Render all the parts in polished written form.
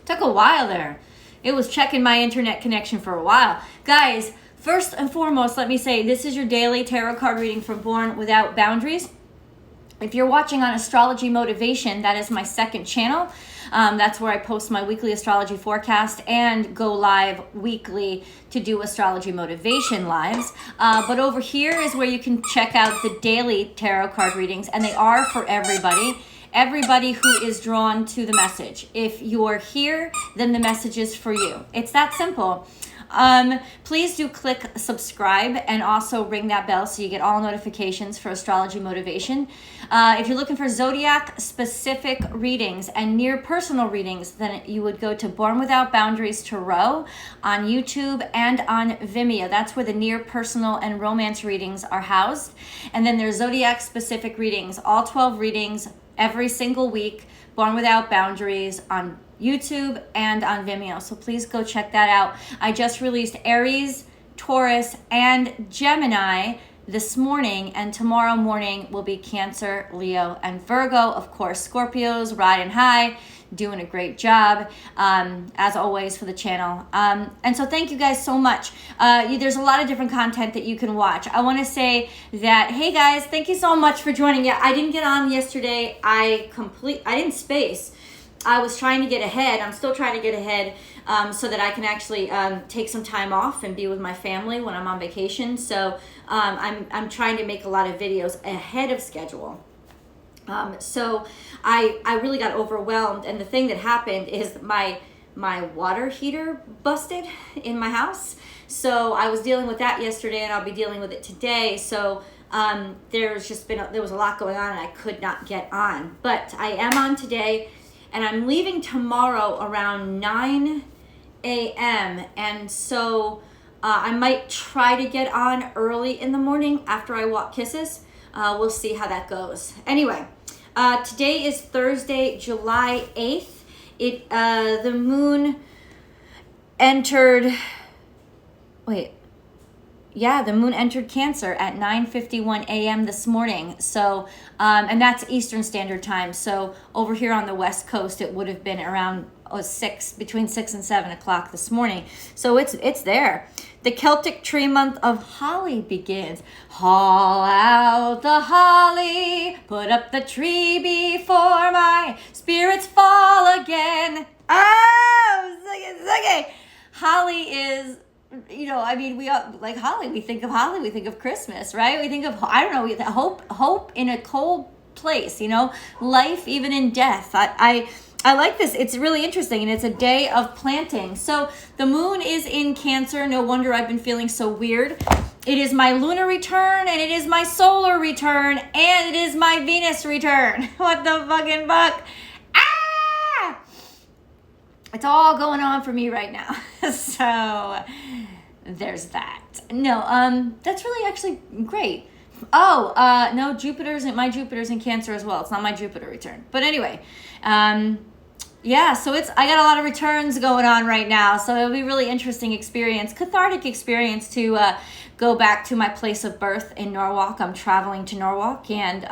Took a while there. It was checking my internet connection for a while. Guys, first and foremost, let me say this is your daily tarot card reading for Born Without Boundaries. If you're watching on Astrology Motivation, that is my second channel. That's where I post my weekly astrology forecast and go live weekly to do astrology motivation lives. But over here is where you can check out the daily tarot card readings, and they are for everybody. Everybody who is drawn to the message. If you're here, then the message is for you. It's that simple. Please do click subscribe and also ring that bell so you get all notifications for astrology motivation. If you're looking for zodiac specific readings and near personal readings, then you would go to Born Without Boundaries Tarot on YouTube and on Vimeo. That's where the near personal and romance readings are housed. And then there's zodiac specific readings, all 12 readings every single week, Born Without Boundaries on YouTube and on Vimeo. So please go check that out. I just released Aries, Taurus, and Gemini this morning, and tomorrow morning will be Cancer, Leo, and Virgo. Of course, Scorpios riding high, doing a great job, as always, for the channel. And so thank you guys so much. There's a lot of different content that you can watch. I want to say that, hey guys, thank you so much for joining. Yeah, I didn't get on yesterday. I didn't space. I was trying to get ahead. I'm still trying to get ahead so that I can actually take some time off and be with my family when I'm on vacation. So I'm trying to make a lot of videos ahead of schedule. So I really got overwhelmed, and the thing that happened is my water heater busted in my house. So I was dealing with that yesterday, and I'll be dealing with it today. So there was a lot going on, and I could not get on. But I am on today. And I'm leaving tomorrow around 9 a.m. And so I might try to get on early in the morning after I walk kisses. We'll see how that goes. Anyway, today is Thursday, July 8th. The moon entered... the moon entered Cancer at 9:51 a.m. this morning. So, and that's Eastern Standard Time. So over here on the West Coast, it would have been around between 6 and 7 o'clock this morning. So it's there. The Celtic tree month of holly begins. Haul out the holly, put up the tree before my spirits fall again. Oh, sing it. Holly is... we like holly. We think of holly. We think of Christmas, right? We think of, hope in a cold place, life even in death. I like this. It's really interesting, and it's a day of planting. So the moon is in Cancer. No wonder I've been feeling so weird. It is my lunar return, and it is my solar return, and it is my Venus return. What the fucking fuck? It's all going on for me right now. So there's that. No, that's really actually great. Oh, no, my Jupiter's in Cancer as well. It's not my Jupiter return. But anyway, so I got a lot of returns going on right now. So it'll be a really interesting experience, cathartic experience to go back to my place of birth in Norwalk. I'm traveling to Norwalk, and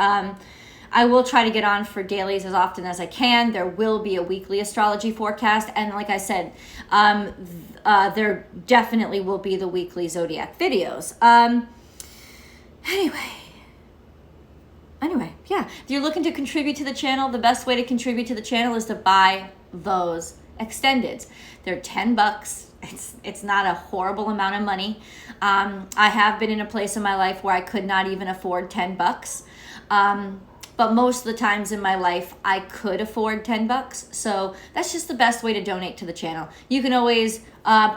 I will try to get on for dailies as often as I can. There will be a weekly astrology forecast. And like I said, there definitely will be the weekly zodiac videos. Anyway, yeah. If you're looking to contribute to the channel, the best way to contribute to the channel is to buy those extendeds. They're $10. It's not a horrible amount of money. I have been in a place in my life where I could not even afford $10. But most of the times in my life, I could afford $10. So that's just the best way to donate to the channel. You can always,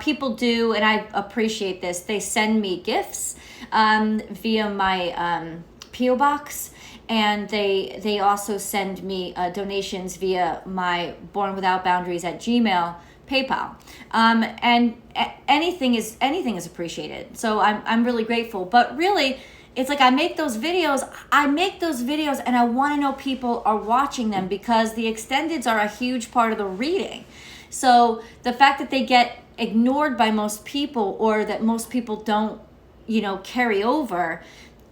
people do, and I appreciate this, they send me gifts via my P.O. box. And they also send me donations via my Born Without Boundaries at Gmail, PayPal. And anything is appreciated. So I'm really grateful. But really, it's like I make those videos and I want to know people are watching them, because the extendeds are a huge part of the reading. So the fact that they get ignored by most people, or that most people don't, carry over,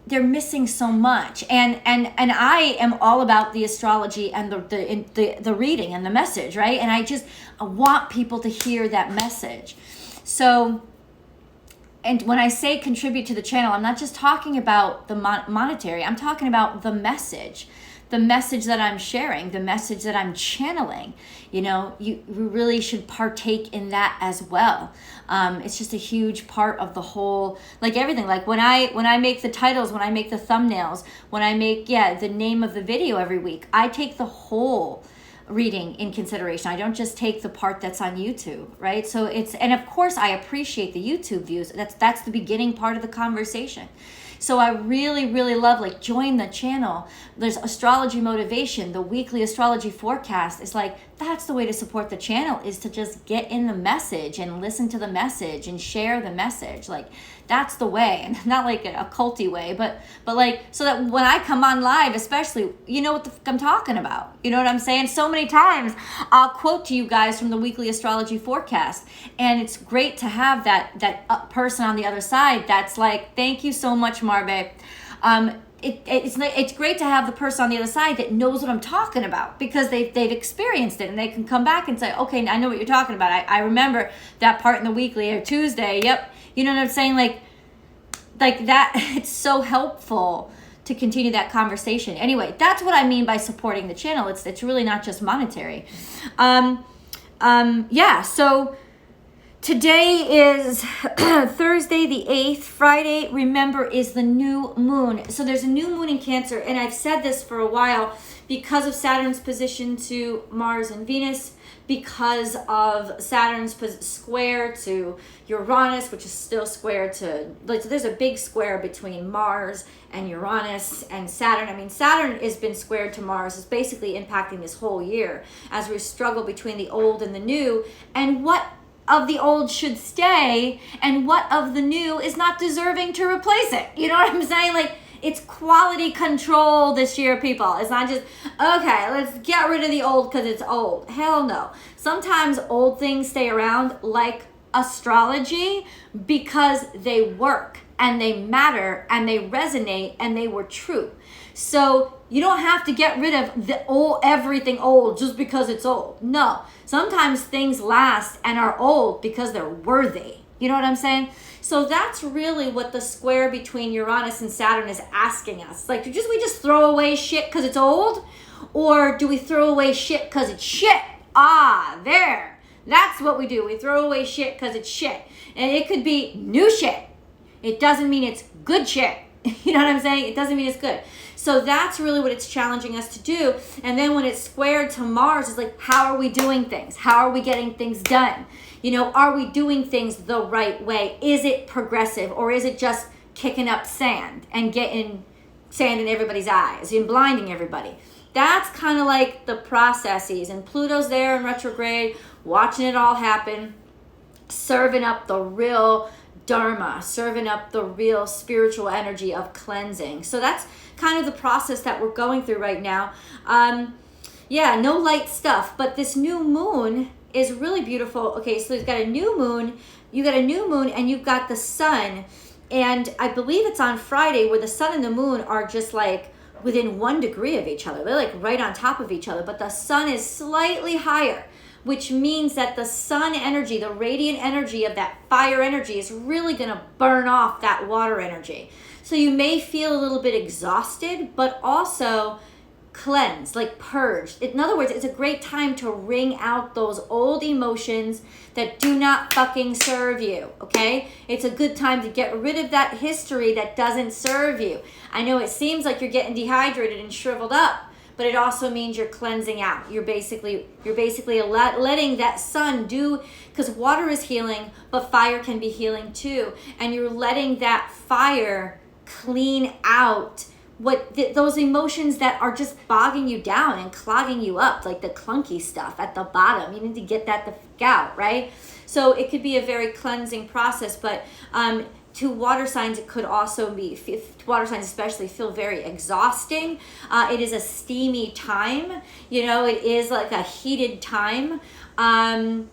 they're missing so much. And I am all about the astrology and the reading and the message, right? And I want people to hear that message. So, and when I say contribute to the channel, I'm not just talking about the monetary. I'm talking about the message that I'm sharing, the message that I'm channeling. You know, you really should partake in that as well. It's just a huge part of the whole, like everything. Like when I make the titles, when I make the thumbnails, when I make, the name of the video every week, I take the whole reading in consideration. I don't just take the part that's on YouTube, right? So and of course I appreciate the YouTube views. That's the beginning part of the conversation. So I really, really love, like, join the channel. There's Astrology Motivation, the weekly astrology forecast. It's like, that's the way to support the channel, is to just get in the message and listen to the message and share the message. Like, that's the way, and not like a culty way, but like, so that when I come on live, especially, you know what the I'm talking about. You know what I'm saying? So many times I'll quote to you guys from the weekly astrology forecast, and it's great to have that person on the other side that's like, thank you so much, Marbe. It's great to have the person on the other side that knows what I'm talking about, because they've experienced it, and they can come back and say, okay, I know what you're talking about. I remember that part in the weekly or Tuesday. Yep. You know what I'm saying? Like that, it's so helpful to continue that conversation. Anyway, that's what I mean by supporting the channel. It's really not just monetary. So today is Thursday the 8th. Friday, remember, is the new moon. So there's a new moon in Cancer, and I've said this for a while, because of Saturn's position to Mars and Venus, because of Saturn's square to Uranus, which is still square to, like, so there's a big square between Mars and Uranus and Saturn. I mean, Saturn has been squared to Mars. It's basically impacting this whole year as we struggle between the old and the new, and what of the old should stay and what of the new is not deserving to replace it. You know what I'm saying? Like, it's quality control this year, people. It's not just, okay, let's get rid of the old because it's old. Hell no. Sometimes old things stay around, like astrology, because they work and they matter and they resonate and they were true. So you don't have to get rid of everything old just because it's old. No. Sometimes things last and are old because they're worthy. You know what I'm saying? So that's really what the square between Uranus and Saturn is asking us. Like, do we just throw away shit because it's old? Or do we throw away shit because it's shit? There. That's what we do. We throw away shit because it's shit. And it could be new shit. It doesn't mean it's good shit. You know what I'm saying? It doesn't mean it's good. So that's really what it's challenging us to do. And then when it's squared to Mars, it's like, how are we doing things? How are we getting things done? You know, are we doing things the right way? Is it progressive, or is it just kicking up sand and getting sand in everybody's eyes and blinding everybody? That's kind of like the processes. And Pluto's there in retrograde, watching it all happen, serving up the real dharma, serving up the real spiritual energy of cleansing. So that's kind of the process that we're going through right now. No light stuff, but this new moon is really beautiful. Okay, so you've got a new moon, and you've got the sun, and I believe it's on Friday where the sun and the moon are just like within 1 degree of each other. They're like right on top of each other, but the sun is slightly higher, which means that the sun energy, the radiant energy of that fire energy, is really going to burn off that water energy. So you may feel a little bit exhausted, but also cleansed, like purged. In other words, it's a great time to wring out those old emotions that do not fucking serve you, okay? It's a good time to get rid of that history that doesn't serve you. I know it seems like you're getting dehydrated and shriveled up, but it also means you're cleansing out. You're basically letting that sun do, because water is healing, but fire can be healing too. And you're letting that fire clean out those emotions that are just bogging you down and clogging you up, like the clunky stuff at the bottom. You need to get that the fuck out, right? So it could be a very cleansing process, but to water signs, it could also be, water signs especially, feel very exhausting. It is a steamy time, you know, it is like a heated time. And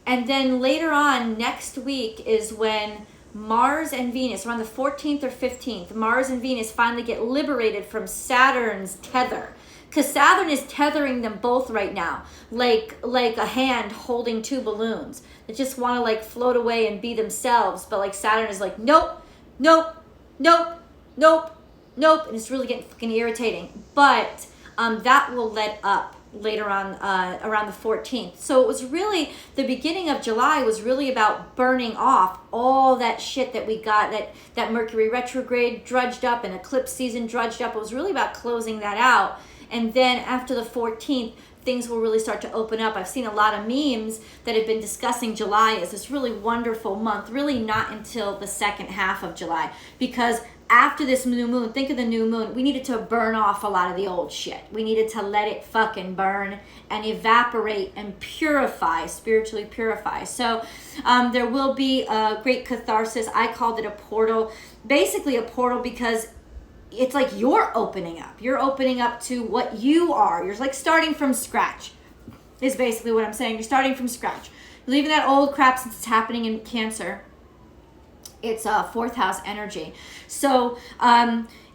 then later on next week is when Mars and Venus, around the 14th or 15th, Mars and Venus finally get liberated from Saturn's tether. Because Saturn is tethering them both right now, like a hand holding two balloons that just want to like float away and be themselves. But like Saturn is like, nope, nope, nope, nope, nope. And it's really getting fucking irritating. But that will let up later on around the 14th. So it was really, the beginning of July was really about burning off all that shit that we got, that Mercury retrograde drudged up and eclipse season drudged up. It was really about closing that out. And then after the 14th, things will really start to open up. I've seen a lot of memes that have been discussing July as this really wonderful month, really not until the second half of July. Because after this new moon, think of the new moon, we needed to burn off a lot of the old shit. We needed to let it fucking burn and evaporate and purify, spiritually purify. So there will be a great catharsis. I called it a portal. Basically a portal because it's like you're opening up. You're opening up to what you are. You're like starting from scratch is basically what I'm saying. You're starting from scratch. You're leaving that old crap since it's happening in Cancer. It's fourth house energy. So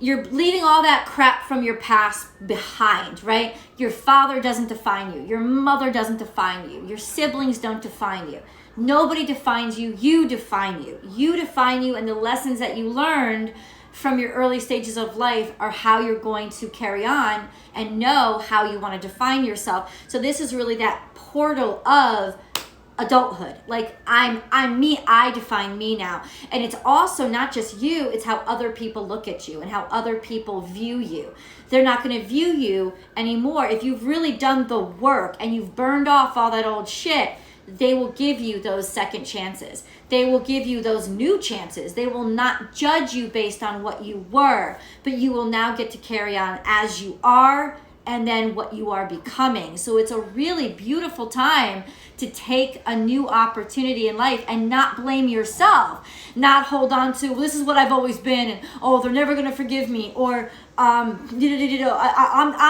you're leaving all that crap from your past behind, right? Your father doesn't define you. Your mother doesn't define you. Your siblings don't define you. Nobody defines you. You define you. You define you, and the lessons that you learned from your early stages of life are how you're going to carry on and know how you want to define yourself. So this is really that portal of adulthood. Like I'm me, I define me now. And it's also not just you, it's how other people look at you and how other people view you. They're not going to view you anymore. If you've really done the work and you've burned off all that old shit, they will give you those second chances. They will give you those new chances. They will not judge you based on what you were, but you will now get to carry on as you are and then what you are becoming. So it's a really beautiful time to take a new opportunity in life and not blame yourself, not hold on to, well, this is what I've always been, and oh, they're never going to forgive me, or I'm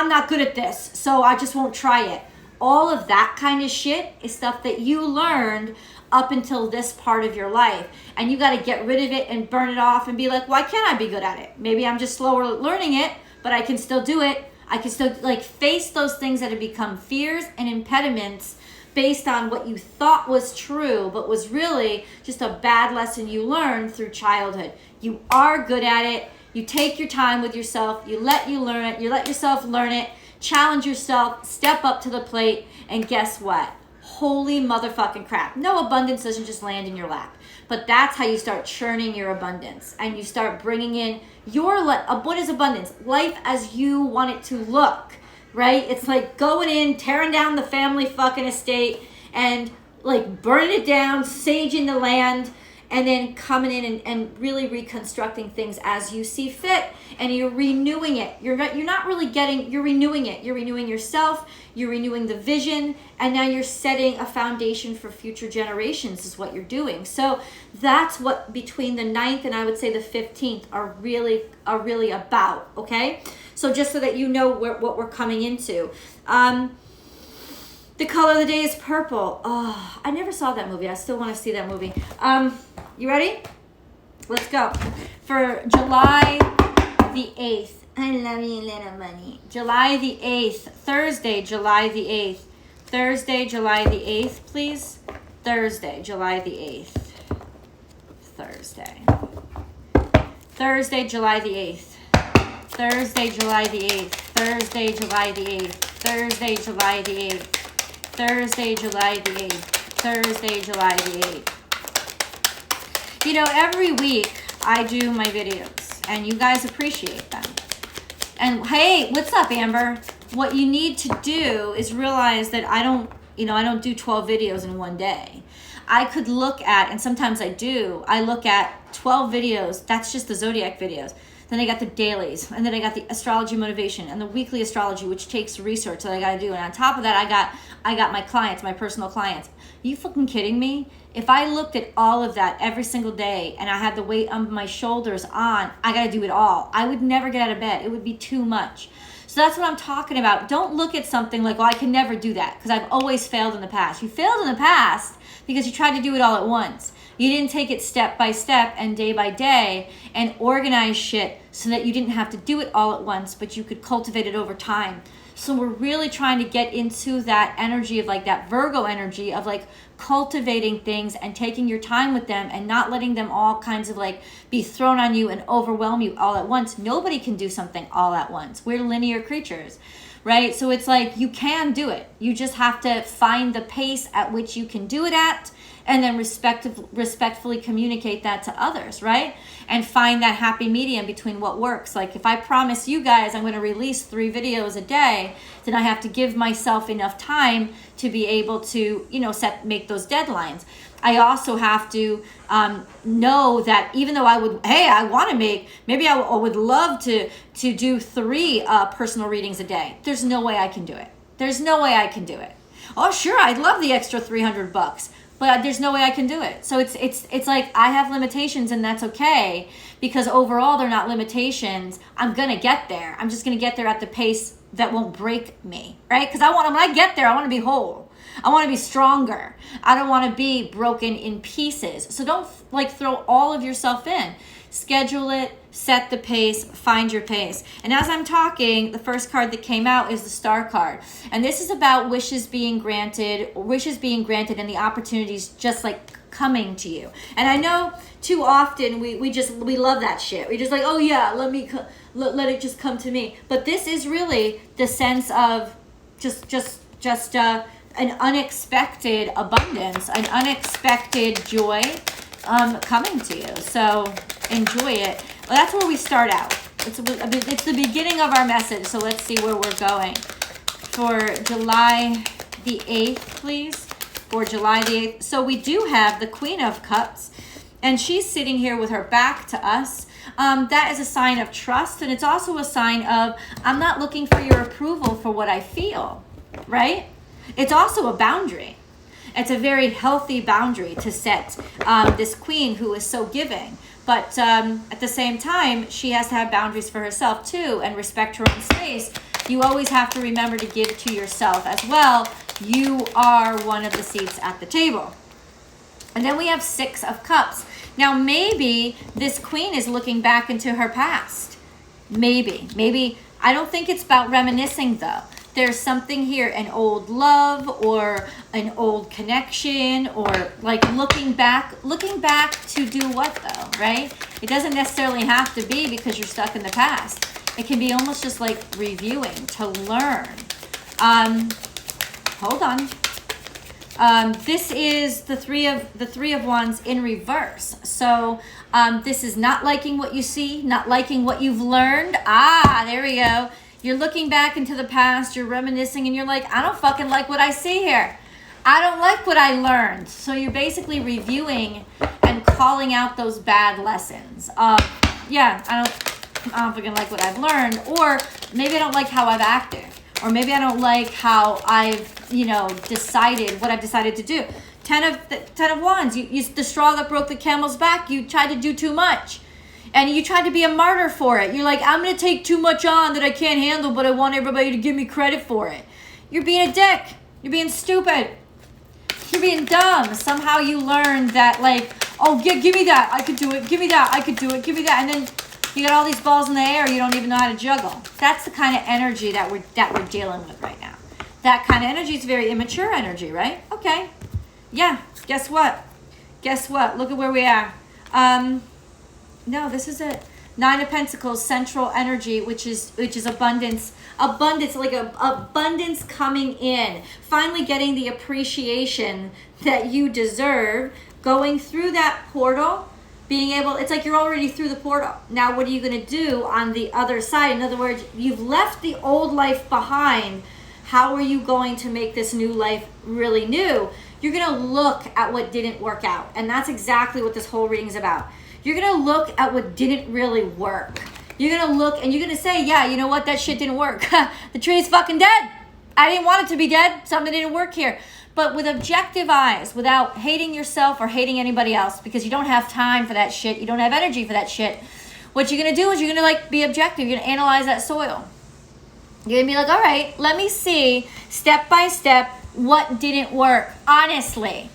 not good at this, so I just won't try it. All of that kind of shit is stuff that you learned up until this part of your life. And you got to get rid of it and burn it off and be like, why can't I be good at it? Maybe I'm just slower learning it, but I can still do it. I can still like face those things that have become fears and impediments based on what you thought was true, but was really just a bad lesson you learned through childhood. You are good at it. You take your time with yourself. You let yourself learn it. Challenge yourself, step up to the plate, and guess what? Holy motherfucking crap. No, abundance doesn't just land in your lap. But that's how you start churning your abundance. And you start bringing in what is abundance? Life as you want it to look, right? It's like going in, tearing down the family fucking estate, and like burning it down, saging the land, and then coming in and really reconstructing things as you see fit, and you're renewing it. You're renewing it. You're renewing yourself, you're renewing the vision, and now you're setting a foundation for future generations is what you're doing. So that's what between the 9th and I would say the 15th are really about, okay? So just so that you know what we're coming into. The color of the day is purple. Oh, I never saw that movie. I still want to see that movie. You ready? Let's go. For July the 8th. I love you, little money. July the 8th. Thursday, July the 8th. Thursday, July the 8th, please. Thursday, July the 8th. Thursday. Thursday, July the 8th. Thursday, July the 8th. Thursday, July the 8th. Thursday, July the 8th. Thursday, July the 8th. Thursday, July the 8th. You know, every week I do my videos and you guys appreciate them. And hey, what's up, Amber? What you need to do is realize that I don't do 12 videos in one day. I could look at, and sometimes I do, I look at 12 videos. That's just the zodiac videos. Then I got the dailies, and then I got the astrology motivation and the weekly astrology, which takes research that I got to do. And on top of that, I got my clients, my personal clients. Are you fucking kidding me? If I looked at all of that every single day and I had the weight on my shoulders on, I got to do it all. I would never get out of bed. It would be too much. So that's what I'm talking about. Don't look at something like, well, I can never do that because I've always failed in the past. You failed in the past because you tried to do it all at once. You didn't take it step by step and day by day and organize shit so that you didn't have to do it all at once, but you could cultivate it over time. So we're really trying to get into that energy of like that Virgo energy of like cultivating things and taking your time with them and not letting them all kinds of like be thrown on you and overwhelm you all at once. Nobody can do something all at once. We're linear creatures, right? So it's like you can do it. You just have to find the pace at which you can do it at, and then respectfully communicate that to others, right? And find that happy medium between what works. Like if I promise you guys I'm going to release 3 videos a day, then I have to give myself enough time to be able to, you know, make those deadlines. I also have to know that even though I want to make, maybe I would love to do 3 personal readings a day. There's no way I can do it. There's no way I can do it. Oh, sure, I'd love the extra $300. But there's no way I can do it. So it's like I have limitations, and that's okay, because overall they're not limitations. I'm gonna get there. I'm just gonna get there at the pace that won't break me, right? Because when I get there, I want to be whole. I want to be stronger. I don't want to be broken in pieces. So don't like throw all of yourself in. Schedule it, set the pace, find your pace. And as I'm talking, the first card that came out is the Star card. And this is about wishes being granted and the opportunities just like coming to you. And I know too often we love that shit. We just like, oh yeah, let it just come to me. But this is really the sense of just an unexpected abundance, an unexpected joy coming to you. So enjoy it. Well, that's where we start out. It's the beginning of our message. So let's see where we're going. For July the 8th, please. For July the 8th. So we do have the Queen of Cups, and she's sitting here with her back to us. That is a sign of trust, and it's also a sign of I'm not looking for your approval for what I feel, right? It's also a boundary. It's a very healthy boundary to set, this queen who is so giving. But at the same time, she has to have boundaries for herself too and respect her own space. You always have to remember to give to yourself as well. You are one of the seats at the table. And then we have 6 of Cups. Now maybe this queen is looking back into her past. Maybe. I don't think it's about reminiscing though. There's something here, an old love or an old connection, or like looking back to do what though, right? It doesn't necessarily have to be because you're stuck in the past. It can be almost just like reviewing to learn. Hold on. This is the three of Wands in reverse. So this is not liking what you see, not liking what you've learned. There we go. You're looking back into the past, you're reminiscing, and you're like, I don't fucking like what I see here. I don't like what I learned. So you're basically reviewing and calling out those bad lessons. Yeah, I don't fucking like what I've learned, or maybe I don't like how I've acted, or maybe I don't like how I've, decided what I've decided to do. 10 of Wands, the straw that broke the camel's back, you tried to do too much. And you tried to be a martyr for it. You're like, I'm going to take too much on that I can't handle, but I want everybody to give me credit for it. You're being a dick. You're being stupid. You're being dumb. Somehow you learned that, like, oh, yeah, give me that. I could do it. Give me that. I could do it. Give me that. And then you got all these balls in the air. You don't even know how to juggle. That's the kind of energy that we're dealing with right now. That kind of energy is very immature energy, right? Okay. Yeah. Guess what? Look at where we are. No, this is a 9 of Pentacles, central energy, which is abundance, like abundance coming in, finally getting the appreciation that you deserve, going through that portal, being able, it's like you're already through the portal. Now, what are you going to do on the other side? In other words, you've left the old life behind. How are you going to make this new life really new? You're going to look at what didn't work out. And that's exactly what this whole reading is about. You're going to look at what didn't really work. You're going to look and you're going to say, yeah, you know what? That shit didn't work. The tree's fucking dead. I didn't want it to be dead. Something didn't work here. But with objective eyes, without hating yourself or hating anybody else, because you don't have time for that shit. You don't have energy for that shit. What you're going to do is you're going to be objective. You're going to analyze that soil. You're going to be like, all right, let me see step by step what didn't work. Honestly,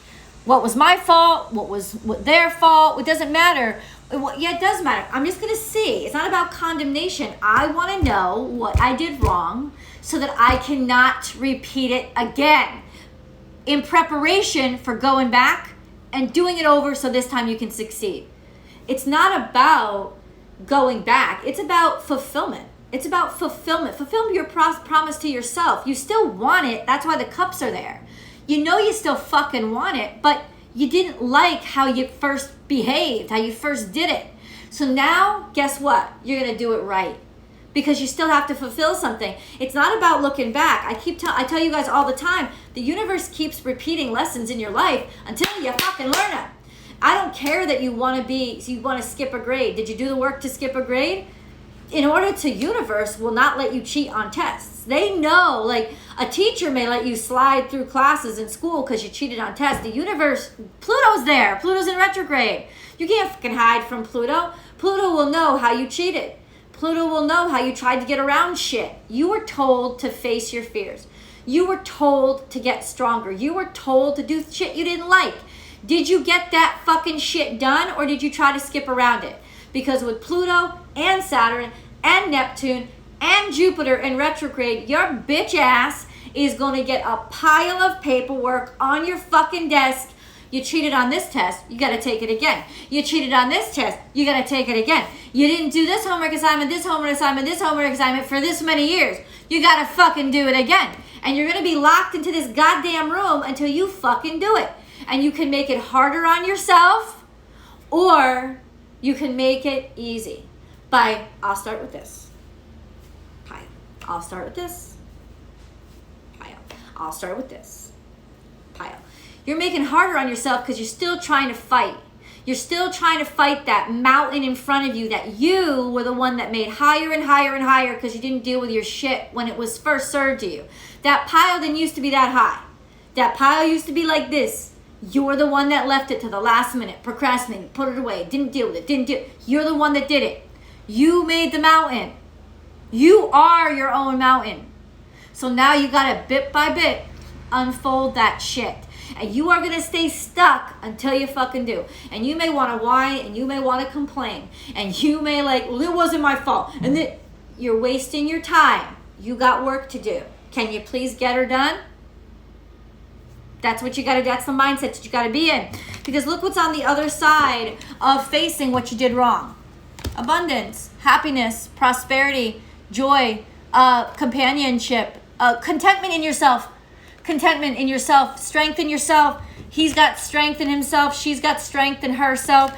what was my fault, what their fault. It doesn't matter. Yeah, it does matter. I'm just going to see. It's not about condemnation. I want to know what I did wrong so that I cannot repeat it again, in preparation for going back and doing it over so this time you can succeed. It's not about going back. It's about fulfillment. It's about fulfillment. Fulfill your promise to yourself. You still want it. That's why the cups are there. You know you still fucking want it, but you didn't like how you first behaved, how you first did it. So now, guess what? You're going to do it right, because you still have to fulfill something. It's not about looking back. I tell you guys all the time, the universe keeps repeating lessons in your life until you fucking learn them. I don't care that you want to skip a grade. Did you do the work to skip a grade? In order to, universe will not let you cheat on tests. They know, like, a teacher may let you slide through classes in school because you cheated on tests. The universe, Pluto's there. Pluto's in retrograde. You can't fucking hide from Pluto. Pluto will know how you cheated. Pluto will know how you tried to get around shit. You were told to face your fears. You were told to get stronger. You were told to do shit you didn't like. Did you get that fucking shit done, or did you try to skip around it? Because with Pluto and Saturn and Neptune and Jupiter in retrograde, your bitch ass is going to get a pile of paperwork on your fucking desk. You cheated on this test, you got to take it again. You cheated on this test, you got to take it again. You didn't do this homework assignment, this homework assignment, this homework assignment for this many years. You got to fucking do it again. And you're going to be locked into this goddamn room until you fucking do it. And you can make it harder on yourself, or you can make it easy by, I'll start with this. Pile. I'll start with this. Pile. I'll start with this. Pile. You're making it harder on yourself because you're still trying to fight. You're still trying to fight that mountain in front of you that you were the one that made higher and higher and higher because you didn't deal with your shit when it was first served to you. That pile didn't used to be that high. That pile used to be like this. You're the one that left it to the last minute, procrastinated, put it away, didn't deal with it, didn't do it. You're the one that did it. You made the mountain. You are your own mountain. So now you gotta bit by bit unfold that shit. And you are gonna stay stuck until you fucking do. And you may wanna whine, and you may wanna complain. And you may well, it wasn't my fault. And then you're wasting your time. You got work to do. Can you please get her done? That's what you got to do. That's the mindset that you got to be in. Because look what's on the other side of facing what you did wrong. Abundance, happiness, prosperity, joy, companionship, contentment in yourself. Contentment in yourself. Strength in yourself. He's got strength in himself. She's got strength in herself.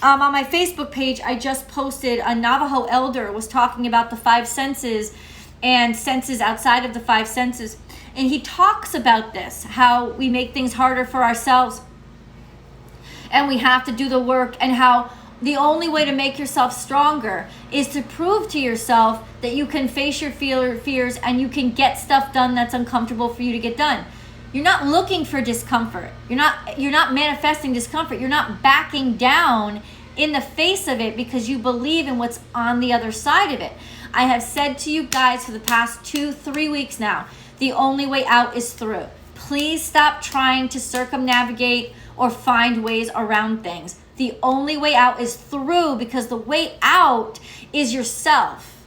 On my Facebook page, I just posted a Navajo elder was talking about the five senses and senses outside of the five senses. And he talks about this, how we make things harder for ourselves and we have to do the work, and how the only way to make yourself stronger is to prove to yourself that you can face your fears and you can get stuff done that's uncomfortable for you to get done. You're not looking for discomfort. You're not manifesting discomfort. You're not backing down in the face of it because you believe in what's on the other side of it. I have said to you guys for the past 2-3 weeks now, the only way out is through. Please stop trying to circumnavigate or find ways around things. The only way out is through, because the way out is yourself.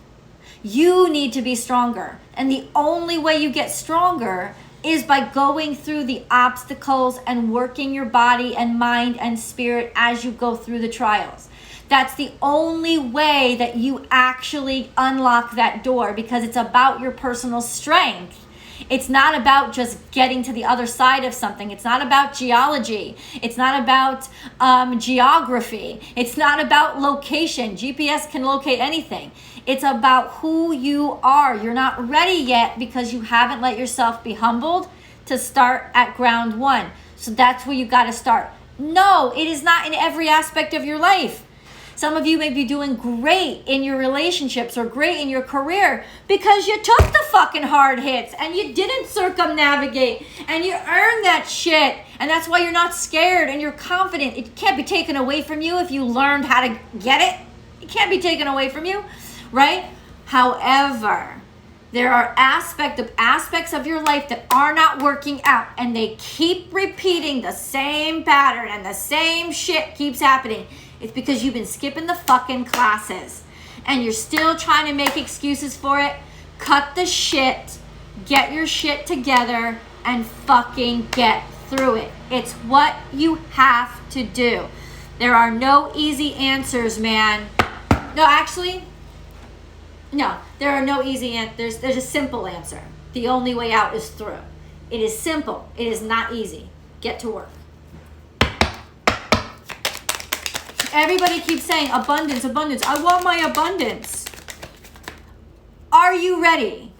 You need to be stronger. And the only way you get stronger is by going through the obstacles and working your body and mind and spirit as you go through the trials. That's the only way that you actually unlock that door, because it's about your personal strength. It's not about just getting to the other side of something. It's not about geology. It's not about geography. It's not about location. GPS can locate anything. It's about who you are. You're not ready yet because you haven't let yourself be humbled to start at ground one. So that's where you got to start. No, it is not in every aspect of your life. Some of you may be doing great in your relationships or great in your career because you took the fucking hard hits and you didn't circumnavigate and you earned that shit. And that's why you're not scared and you're confident. It can't be taken away from you if you learned how to get it. It can't be taken away from you, right? However, There are aspects of your life that are not working out, and they keep repeating the same pattern and the same shit keeps happening. It's because you've been skipping the fucking classes and you're still trying to make excuses for it. Cut the shit, get your shit together, and fucking get through it. It's what you have to do. There are no easy answers, man. No, actually, no, there are no easy answers. There's a simple answer. The only way out is through. It is simple. It is not easy. Get to work. Everybody keeps saying abundance, abundance. I want my abundance. Are you ready?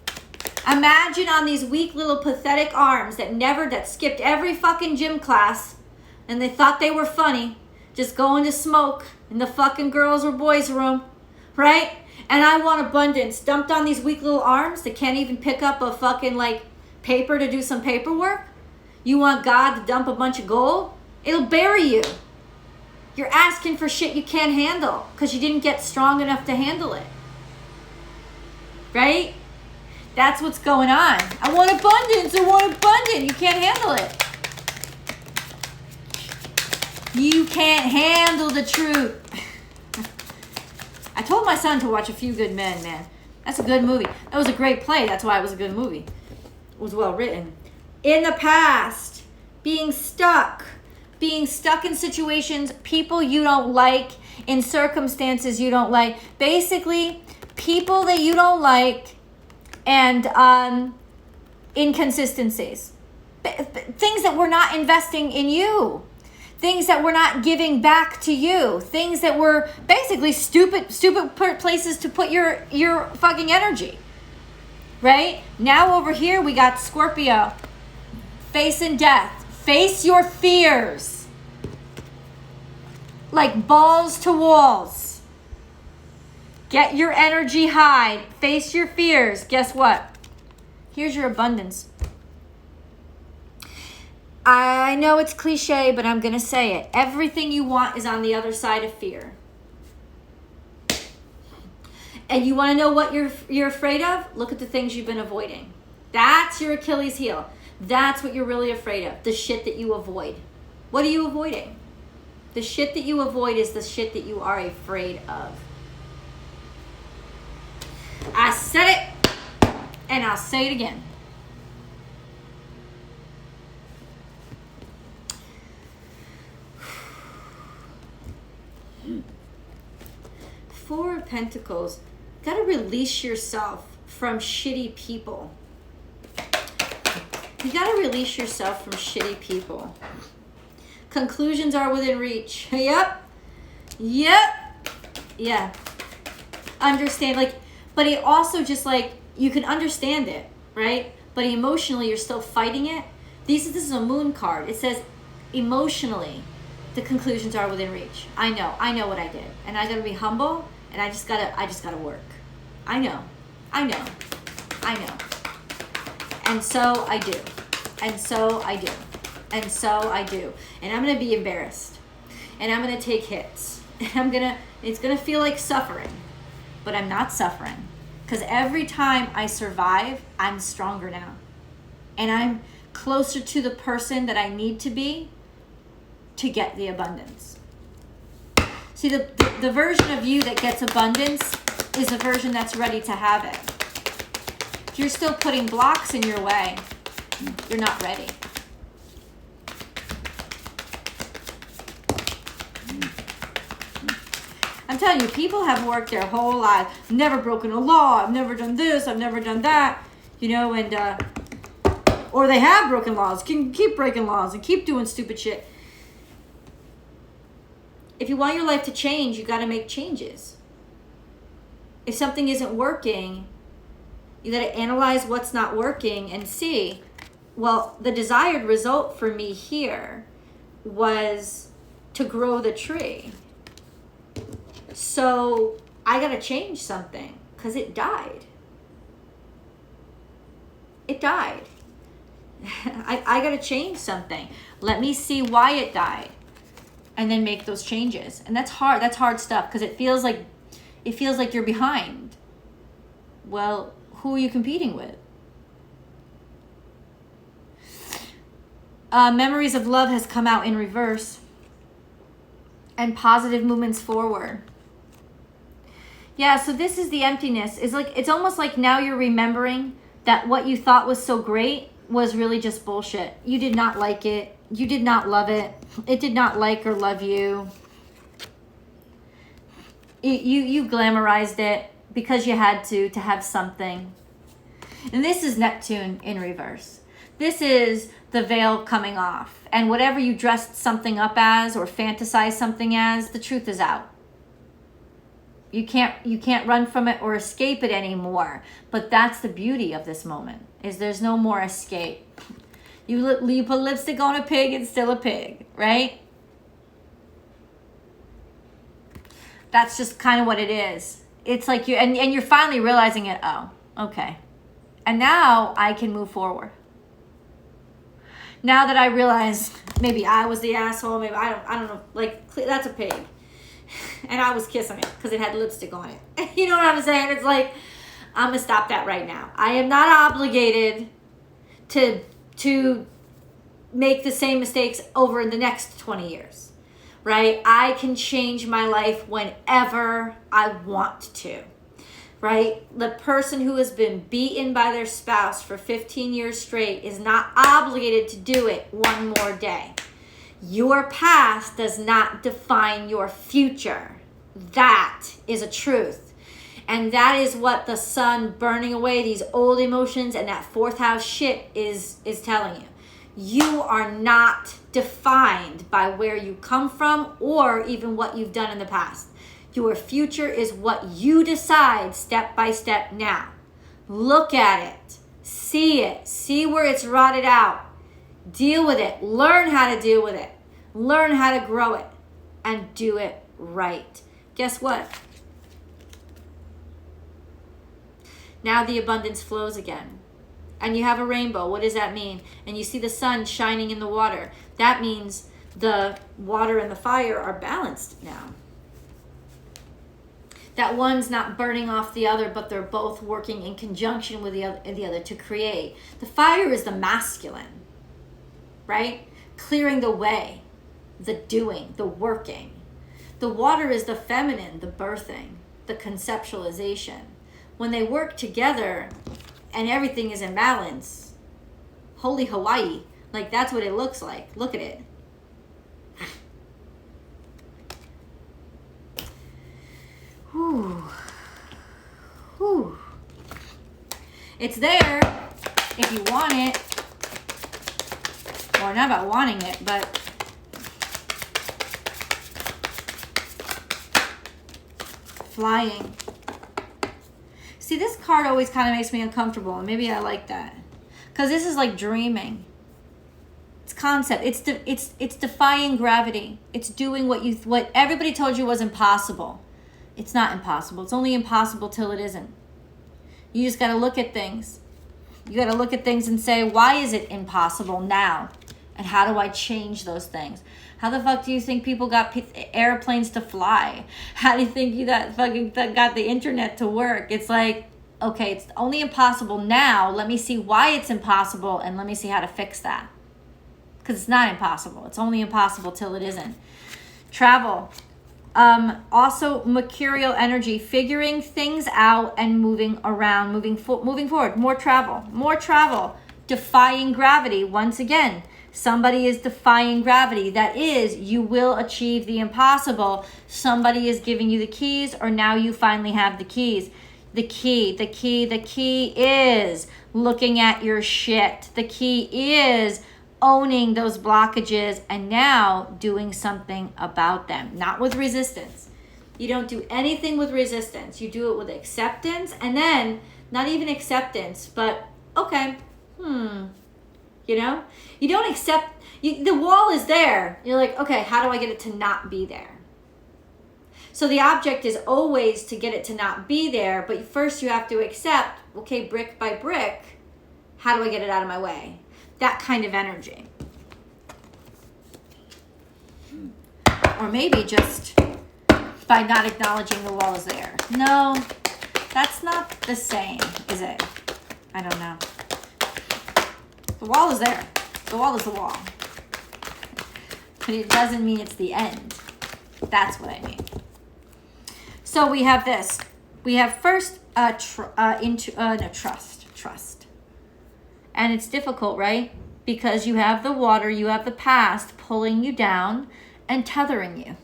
Imagine on these weak little pathetic arms that skipped every fucking gym class and they thought they were funny, just going to smoke in the fucking girls or boys room, right? And I want abundance dumped on these weak little arms that can't even pick up a fucking like paper to do some paperwork. You want God to dump a bunch of gold? It'll bury you. You're asking for shit you can't handle because you didn't get strong enough to handle it. Right? That's what's going on. I want abundance. I want abundance. You can't handle it. You can't handle the truth. I told my son to watch A Few Good Men, man. That's a good movie. That was a great play. That's why it was a good movie. It was well written. In the past, being stuck in situations, people you don't like, in circumstances you don't like. Basically, people that you don't like, and inconsistencies. Things that were not investing in you. Things that were not giving back to you. Things that were basically stupid places to put your fucking energy. Right? Now over here we got Scorpio. Facing death. Face your fears. Like balls to walls. Get your energy high. Face your fears. Guess what? Here's your abundance. I know it's cliche, but I'm going to say it. Everything you want is on the other side of fear. And you want to know what you're afraid of? Look at the things you've been avoiding. That's your Achilles heel. That's what you're really afraid of. The shit that you avoid. What are you avoiding? The shit that you avoid is the shit that you are afraid of. I said it, and I'll say it again. Four of Pentacles. Got to release yourself from shitty people. You got to release yourself from shitty people. Conclusions are within reach. Yep. Yeah. Understand, like, but it also just like, you can understand it, right? But emotionally, you're still fighting it. This is a moon card. It says, emotionally, the conclusions are within reach. I know what I did. And I got to be humble, and I just got to work. I know. And so I do. And I'm going to be embarrassed. And I'm going to take hits. And it's going to feel like suffering. But I'm not suffering. Because every time I survive, I'm stronger now. And I'm closer to the person that I need to be to get the abundance. See, the version of you that gets abundance is a version that's ready to have it. If you're still putting blocks in your way, you're not ready. I'm telling you, people have worked their whole life. I've never broken a law. I've never done this. I've never done that. You know, and or they have broken laws, can keep breaking laws and keep doing stupid shit. If you want your life to change, you got to make changes. If something isn't working, you got to analyze what's not working and see, well, the desired result for me here was to grow the tree. So I got to change something because it died. It died. I got to change something. Let me see why it died and then make those changes. And that's hard. That's hard stuff because it feels like you're behind. Well, Who are you competing with? Memories of love has come out in reverse. And positive movements forward. Yeah, so this is the emptiness. It's almost like now you're remembering that what you thought was so great was really just bullshit. You did not like it. You did not love it. It did not like or love you. You glamorized it because you had to have something. And this is Neptune in reverse. This is the veil coming off. And whatever you dressed something up as or fantasized something as, the truth is out. You can't run from it or escape it anymore. But that's the beauty of this moment, is there's no more escape. You put lipstick on a pig, it's still a pig, right? That's just kind of what it is. It's like and you're finally realizing it. Oh, okay. And now I can move forward. Now that I realize maybe I was the asshole, maybe I don't know, like that's a pig. And I was kissing it because it had lipstick on it. You know what I'm saying? It's like, I'm going to stop that right now. I am not obligated to make the same mistakes over in the next 20 years, right? I can change my life whenever I want to, right? The person who has been beaten by their spouse for 15 years straight is not obligated to do it one more day. Your past does not define your future. That is a truth. And that is what the sun burning away these old emotions and that fourth house shit is telling you. You are not defined by where you come from or even what you've done in the past. Your future is what you decide step by step now. Look at it. See where it's rotted out. Deal with it. Learn how to deal with it. Learn how to grow it. And do it right. Guess what? Now the abundance flows again. And you have a rainbow. What does that mean? And you see the sun shining in the water. That means the water and the fire are balanced now. That one's not burning off the other, but they're both working in conjunction with the other to create. The fire is the masculine, right? Clearing the way, the doing, the working. The water is the feminine, the birthing, the conceptualization. When they work together and everything is in balance, holy Hawaii, like that's what it looks like. Look at it. Whew. Whew. It's there if you want it. Or not about wanting it, but flying. See, this card always kind of makes me uncomfortable, and maybe I like that. Because this is like dreaming. It's concept. It's defying gravity. It's doing what everybody told you was impossible. It's not impossible. It's only impossible till it isn't. You just got to look at things. You got to look at things and say, why is it impossible now? And how do I change those things? How the fuck do you think people got airplanes to fly? How do you think you got the internet to work? It's like, okay, it's only impossible now. Let me see why it's impossible and let me see how to fix that. Because it's not impossible. It's only impossible till it isn't. Travel. Also mercurial energy, figuring things out and moving around, moving forward. More travel. Defying gravity. Once again, somebody is defying gravity. That is, you will achieve the impossible. Somebody is giving you the keys, or now you finally have the keys. The key is looking at your shit. The key is owning those blockages and now doing something about them. Not with resistance. You don't do anything with resistance. You do it with acceptance, and then not even acceptance, but okay, you know? You don't accept, the wall is there. You're like, okay, how do I get it to not be there? So the object is always to get it to not be there, but first you have to accept, okay, brick by brick, how do I get it out of my way? That kind of energy. Or maybe just by not acknowledging the wall is there. No, that's not the same, is it? I don't know. The wall is there. The wall is the wall. But it doesn't mean it's the end. That's what I mean. So we have this. We have first trust. And it's difficult, right? Because you have the water, you have the past pulling you down and tethering you.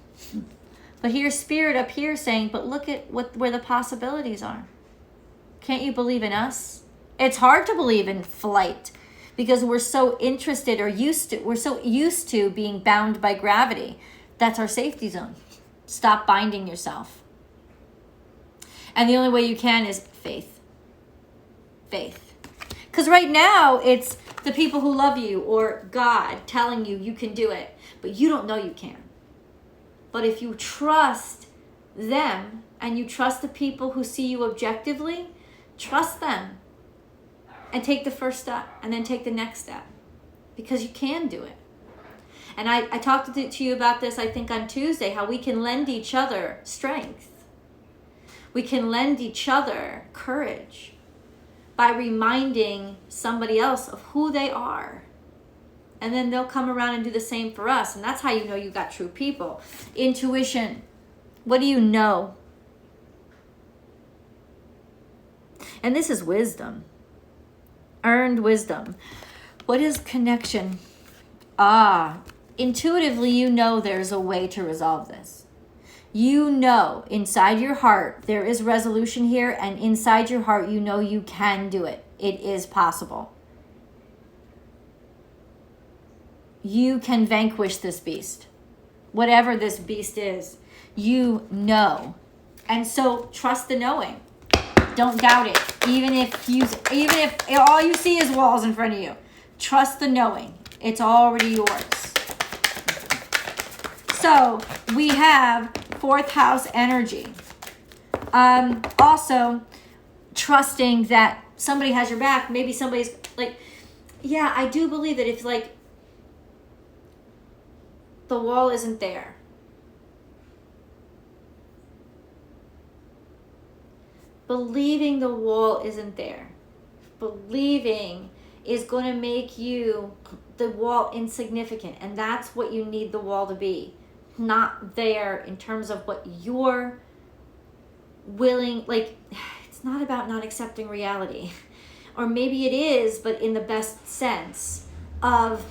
But here's spirit up here saying, but look at where the possibilities are. Can't you believe in us? It's hard to believe in flight because we're so interested or we're so used to being bound by gravity. That's our safety zone. Stop binding yourself. And the only way you can is faith. Faith. Because right now it's the people who love you or God telling you you can do it, but you don't know you can. But if you trust them and you trust the people who see you objectively, trust them and take the first step and then take the next step because you can do it. And I talked to you about this, I think, on Tuesday, how we can lend each other strength. We can lend each other courage by reminding somebody else of who they are. And then they'll come around and do the same for us. And that's how you know you got true people. Intuition. What do you know? And this is wisdom. Earned wisdom. What is connection? Intuitively you know there's a way to resolve this. You know inside your heart there is resolution here, and inside your heart you know you can do it. It is possible. You can vanquish this beast. Whatever this beast is, you know. And so trust the knowing. Don't doubt it. Even if all you see is walls in front of you. Trust the knowing. It's already yours. So we have fourth house energy. Also, trusting that somebody has your back. Maybe somebody's like, yeah, I do believe that if like the wall isn't there, believing the wall isn't there, believing is going to make the wall insignificant, and that's what you need the wall to be. Not there in terms of what you're willing, like, it's not about not accepting reality. Or maybe it is, but in the best sense of,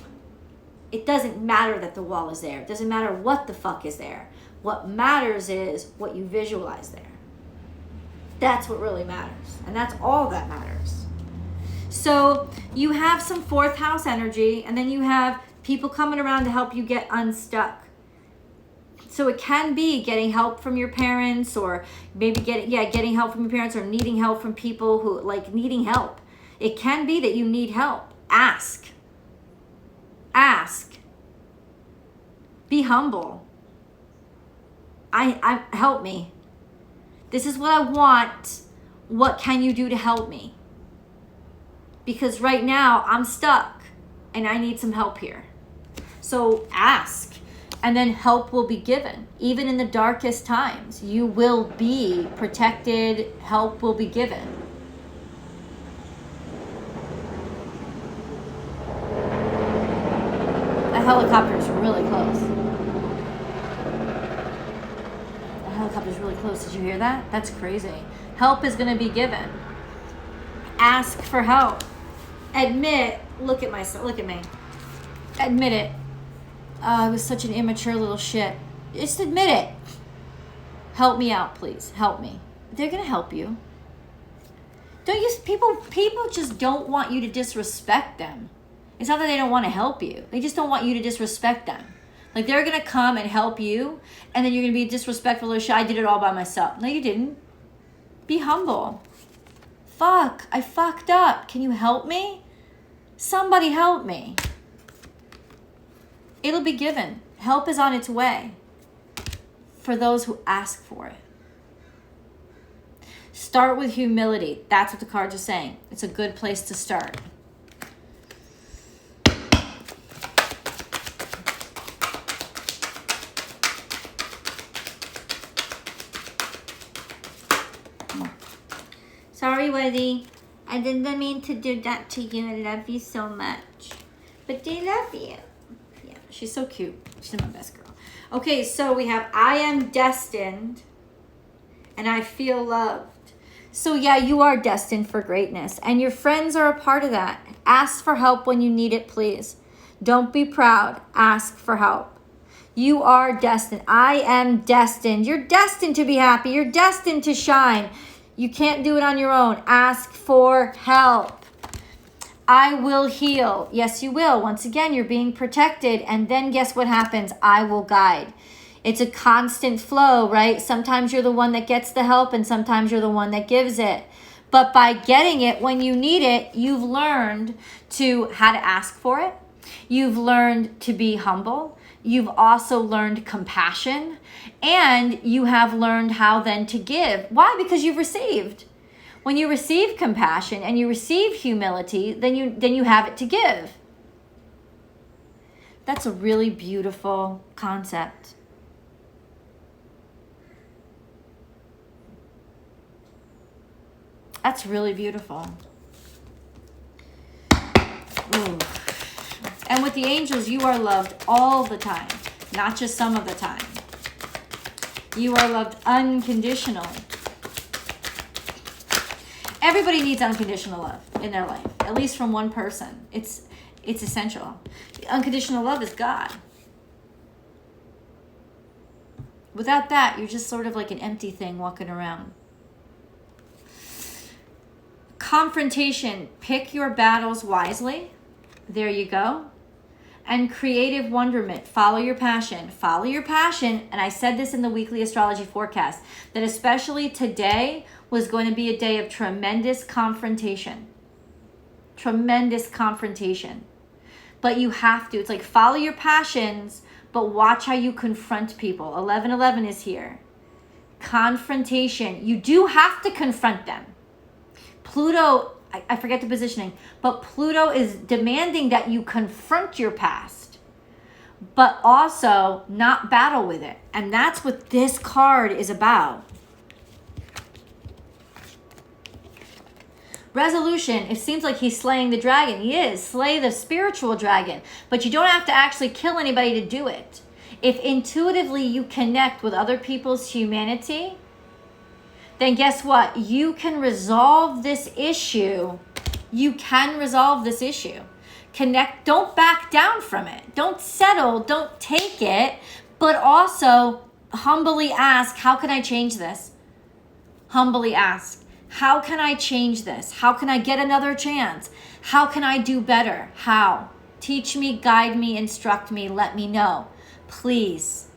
it doesn't matter that the wall is there. It doesn't matter what the fuck is there. What matters is what you visualize there. That's what really matters. And that's all that matters. So you have some fourth house energy, and then you have people coming around to help you get unstuck. So it can be getting help from your parents, or maybe getting help from your parents, or needing help from people who needing help. It can be that you need help. Ask. Be humble. I help me. This is what I want. What can you do to help me? Because right now I'm stuck and I need some help here. So ask, and then help will be given. Even in the darkest times, you will be protected. Help will be given. The helicopter is really close. The helicopter is really close. Did you hear that? That's crazy. Help is going to be given. Ask for help. Admit, look at me. Admit it. I was such an immature little shit. Just admit it. Help me out, please. Help me. They're going to help you. People just don't want you to disrespect them. It's not that they don't want to help you. They just don't want you to disrespect them. Like, they're going to come and help you, and then you're going to be disrespectful or shy. I did it all by myself. No, you didn't. Be humble. Fuck, I fucked up. Can you help me? Somebody help me. It'll be given. Help is on its way for those who ask for it. Start with humility. That's what the cards are saying. It's a good place to start. Sorry, Wendy. I didn't mean to do that to you. I love you so much. But they love you. Yeah, she's so cute. She's my best girl. Okay, so we have I am destined and I feel loved. So yeah, you are destined for greatness and your friends are a part of that. Ask for help when you need it, please. Don't be proud. Ask for help. You are destined. I am destined. You're destined to be happy. You're destined to shine. You can't do it on your own. Ask for help. I will heal. Yes, you will. Once again, you're being protected. And then guess what happens? I will guide. It's a constant flow, right? Sometimes you're the one that gets the help and sometimes you're the one that gives it. But by getting it when you need it, you've learned how to ask for it. You've learned to be humble. You've also learned compassion. And you have learned how then to give. Why? Because you've received. When you receive compassion and you receive humility, then you have it to give. That's a really beautiful concept. That's really beautiful. Ooh. And with the angels, you are loved all the time, not just some of the time. You are loved unconditionally. Everybody needs unconditional love in their life, at least from one person. It's essential. Unconditional love is God. Without that, you're just sort of like an empty thing walking around. Confrontation. Pick your battles wisely. There you go. And creative wonderment. Follow your passion. Follow your passion. And I said this in the weekly astrology forecast, that especially today was going to be a day of tremendous confrontation. Tremendous confrontation. But you have to. It's like follow your passions, but watch how you confront people. 1111 is here. Confrontation. You do have to confront them. Pluto, I forget the positioning, but Pluto is demanding that you confront your past, but also not battle with it. And that's what this card is about. Resolution. It seems like he's slaying the dragon. He is. Slay the spiritual dragon. But you don't have to actually kill anybody to do it. If intuitively you connect with other people's humanity, then guess what? You can resolve this issue. You can resolve this issue. Connect. Don't back down from it. Don't settle. Don't take it. But also humbly ask, how can I change this? Humbly ask, how can I change this? How can I get another chance? How can I do better? How? Teach me, guide me, instruct me, let me know. Please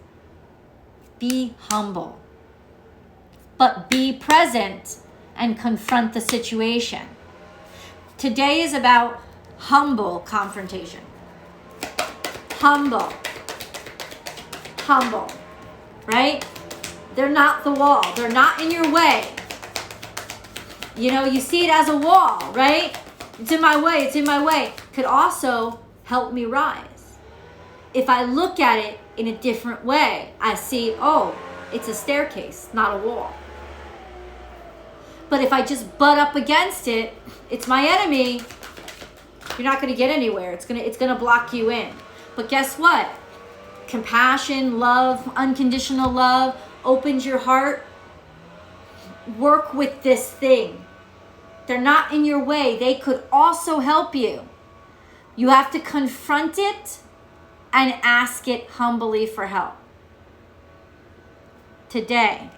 be humble. But be present and confront the situation. Today is about humble confrontation. Humble. Humble. Right? They're not the wall. They're not in your way. You know, you see it as a wall, right? It's in my way. It's in my way. Could also help me rise. If I look at it in a different way, I see, oh, it's a staircase, not a wall. But if I just butt up against it, it's my enemy. You're not going to get anywhere. It's going to block you in. But guess what? Compassion, love, unconditional love opens your heart. Work with this thing. They're not in your way. They could also help you. You have to confront it and ask it humbly for help. Today.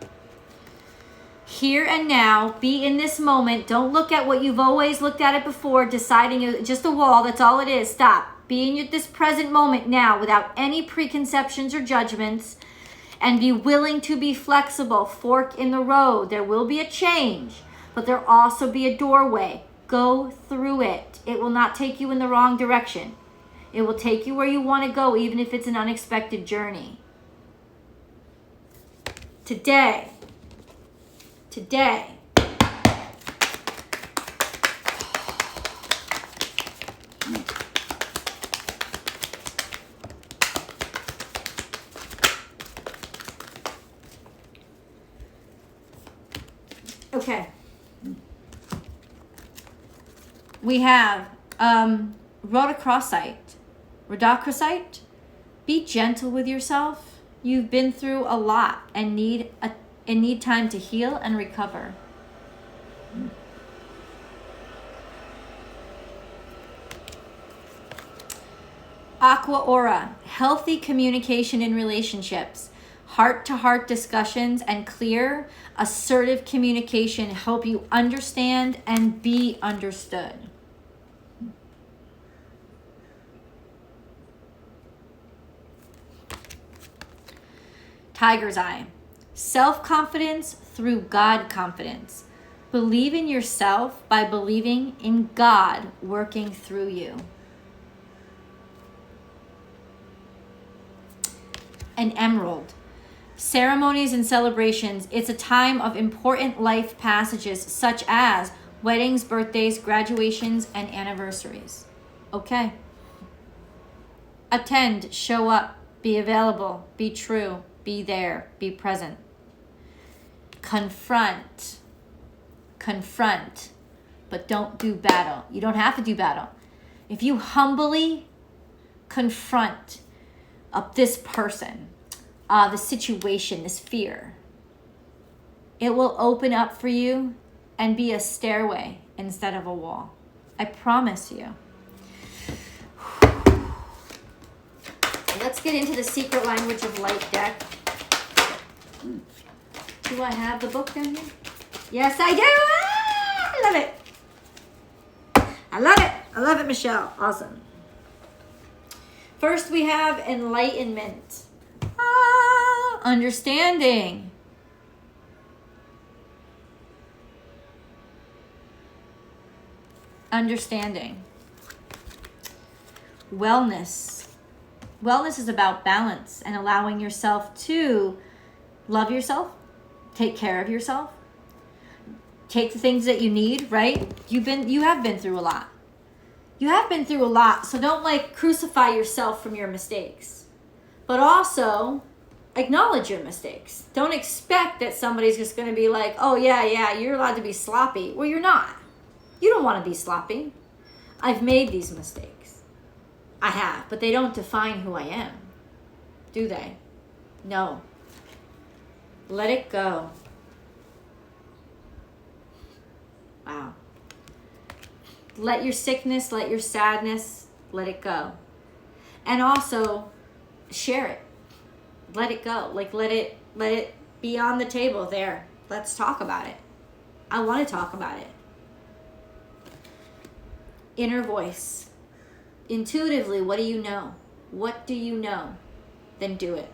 Here and now, be in this moment. Don't look at what you've always looked at it before, deciding just a wall. That's all it is. Stop. Be in this present moment now without any preconceptions or judgments, and be willing to be flexible. Fork in the road. There will be a change, but there'll also be a doorway. Go through it. It will not take you in the wrong direction. It will take you where you want to go, even if it's an unexpected journey. Today. Okay. we have rhodochrosite. Rhodochrosite, be gentle with yourself. You've been through a lot and need time to heal and recover. Aqua aura, healthy communication in relationships. Heart-to-heart discussions and clear, assertive communication help you understand and be understood. Tiger's eye, self-confidence through God confidence. Believe in yourself by believing in God working through you. An emerald, ceremonies and celebrations. It's a time of important life passages such as weddings, birthdays, graduations, and anniversaries. Okay. Attend, show up, be available, be true, be there, be present. Confront, but don't do battle. You don't have to do battle. If you humbly confront this person, the situation, this fear, it will open up for you and be a stairway instead of a wall. I promise you. Let's get into the secret language of light deck. Do I have the book down here? Yes, I do. Ah, I love it. I love it. I love it, Michelle. Awesome. First, we have enlightenment. Understanding. Understanding. Wellness. Wellness is about balance and allowing yourself to love yourself, take care of yourself, take the things that you need, right? You have been through a lot. You have been through a lot, so don't crucify yourself from your mistakes. But also acknowledge your mistakes. Don't expect that somebody's just going to be like, "Oh yeah, you're allowed to be sloppy." Well, you're not. You don't want to be sloppy. I've made these mistakes. I have, but they don't define who I am. Do they? No. Let it go. Wow. Let your sickness, let your sadness, let it go. And also share it. Let it go. Let it be on the table there. Let's talk about it. I want to talk about it. Inner voice. Intuitively, what do you know? What do you know? Then do it.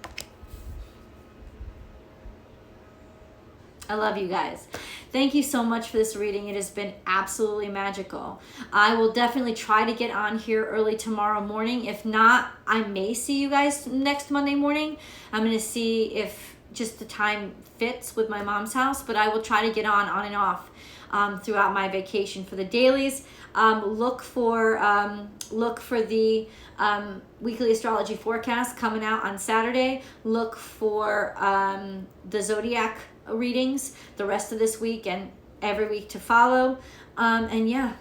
I love you guys. Thank you so much for this reading. It has been absolutely magical. I will definitely try to get on here early tomorrow morning. If not, I may see you guys next Monday morning. I'm going to see if just the time fits with my mom's house, but I will try to get on and off throughout my vacation for the dailies. Look for the weekly astrology forecast coming out on Saturday. Look for the zodiac readings the rest of this week and every week to follow. And yeah,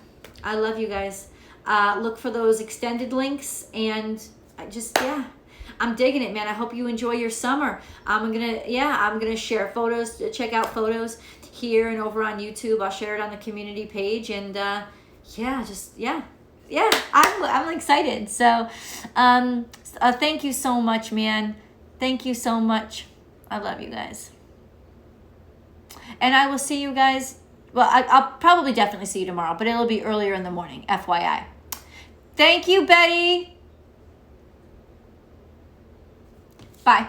I love you guys. Look for those extended links, and I'm digging it, man. I hope you enjoy your summer. I'm gonna share photos. Check out photos here and over on YouTube. I'll share it on the community page, and I'm excited. So thank you so much, man. Thank you so much. I love you guys. And I will see you guys. Well, I'll probably definitely see you tomorrow, but it'll be earlier in the morning, FYI. Thank you, Betty. Bye.